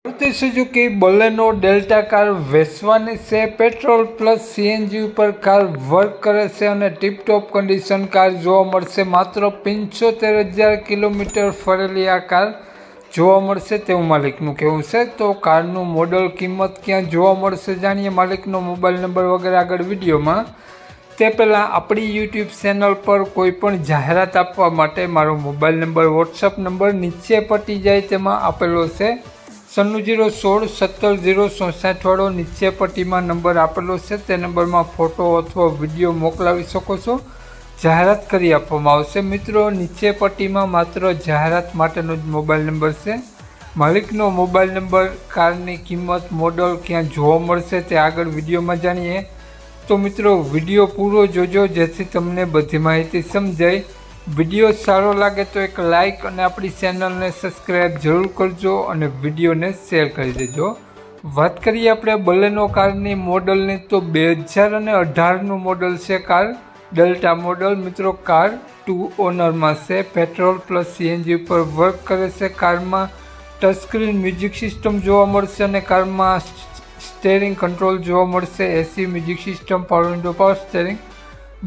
Maruti Suzuki બોલેનો delta car વેચવાની છે। Petrol plus CNG ઉપર કાર વર્ક કરે છે અને ટીપટોપ કન્ડિશન કાર જોવા મળશે। માત્ર 75,000 કિલોમીટર ફરેલી આ કાર જોવા મળશે તેવું માલિકનું કહેવું છે। તો કારનું મોડલ, કિંમત ક્યાં જોવા મળશે જાણીએ માલિકનો મોબાઈલ નંબર વગેરે આગળ વિડીયોમાં। તે પહેલાં આપણી યુટ્યુબ ચેનલ પર કોઈપણ જાહેરાત આપવા માટે મારો મોબાઈલ નંબર, વોટ્સઅપ નંબર નીચે પટી જાય તેમાં આપેલો છે। 9016 17 વાળો નીચે પટ્ટીમાં નંબર આપેલો છે। તે નંબરમાં ફોટો અથવા વિડીયો મોકલાવી શકો છો, જાહેરાત કરી આપવામાં આવશે। મિત્રો, નીચે પટ્ટીમાં માત્ર જાહેરાત માટેનો જ મોબાઈલ નંબર છે। માલિકનો મોબાઈલ નંબર, કારની કિંમત, મોડલ ક્યાં જોવા મળશે તે આગળ વિડીયોમાં જાણીએ। તો મિત્રો, વિડીયો પૂરો જોજો જેથી તમને બધી માહિતી સમજાય। વિડીયો સારો લાગે તો એક લાઇક અને આપણી ચેનલને સબસ્ક્રાઈબ જરૂર કરજો અને વિડીયોને શેર કરી દેજો। વાત કરીએ આપણે બોલેનો કારની મોડલની, તો 2018નું મોડલ છે કાર, ડેલ્ટા મોડલ। મિત્રો, કાર 2 ઓનરમાં છે, પેટ્રોલ પ્લસ સીએનજી ઉપર વર્ક કરે છે। કારમાં ટચસ્ક્રીન મ્યુઝિક સિસ્ટમ જોવા મળશે અને કારમાં સ્ટેરિંગ કંટ્રોલ જોવા મળશે, એસી music system, power window, power steering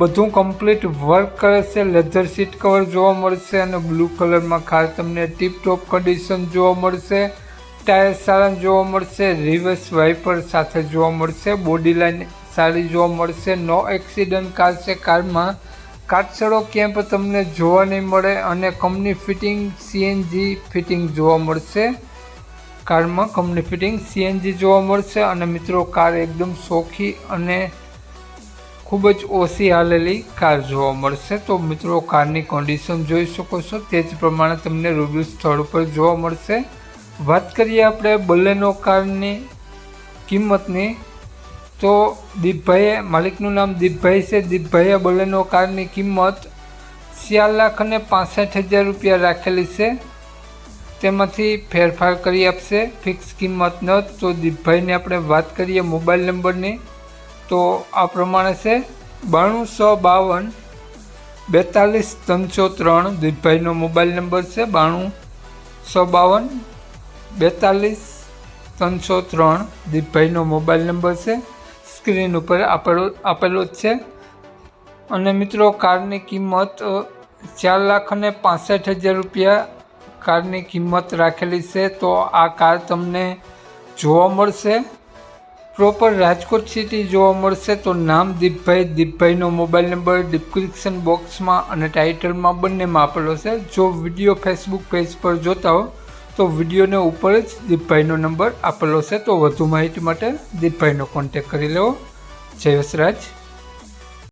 બધું કમ્પ્લીટ વર્ક કરે છે। લેધર સીટ કવર જોવા મળશે અને બ્લુ કલરમાં કાર તમને ટીપટોપ કન્ડિશન જોવા મળશે। ટાયર સારા જોવા મળશે, રિવર્સ વાઇપર સાથે જોવા મળશે, બોડી લાઇન સારી જોવા મળશે। નો એક્સિડન્ટ કાર છે। કારમાં કાટછડો ક્યાંય પણ તમને જોવા નહીં મળે અને કંપની ફિટિંગ સીએનજી ફિટિંગ જોવા મળશે। કારમાં કંપની ફિટિંગ સીએનજી જોવા મળશે અને મિત્રો, કાર એકદમ સોખી અને ખૂબ જ ઓછી હાલેલી કાર જોવા મળશે। તો મિત્રો, કારની કન્ડિશન જોઈ શકો છો, તે જ પ્રમાણે તમને રૂબરૂ સ્થળ ઉપર જોવા મળશે। વાત કરીએ આપણે બોલેનો કારની કિંમતની, તો દીપભાઈએ, માલિકનું નામ દીપભાઈ છે, દીપભાઈએ બોલેનો કારની કિંમત 4,65,000 રૂપિયા રાખેલી છે। તેમાંથી ફેરફાર કરી આપશે, ફિક્સ કિંમત ન। તો દીપભાઈને આપણે વાત કરીએ મોબાઈલ નંબરની, તો આ પ્રમાણે છે 9252 42 303 દીપભાઈનો મોબાઈલ નંબર છે। 9252 42 303 દીપભાઈનો મોબાઈલ નંબર છે, સ્ક્રીન ઉપર આપેલો જ છે। અને મિત્રો, કારની કિંમત 4,65,000 રૂપિયા કારની કિંમત રાખેલી છે। તો આ કાર તમને જોવા મળશે પ્રોપર રાજકોટ સિટી જોવા મળશે। તો નામ દીપભાઈનો મોબાઈલ નંબર ડિસ્ક્રિપ્શન બોક્સમાં અને ટાઇટલમાં બંનેમાં આપેલો છે। જો વિડીયો ફેસબુક પેજ પર જોતા હો તો વિડીયોને ઉપર જ દીપભાઈનો નંબર આપેલો છે। તો વધુ માહિતી માટે દીપભાઈનો કોન્ટેક્ટ કરી લેવો। જય વસરાજ।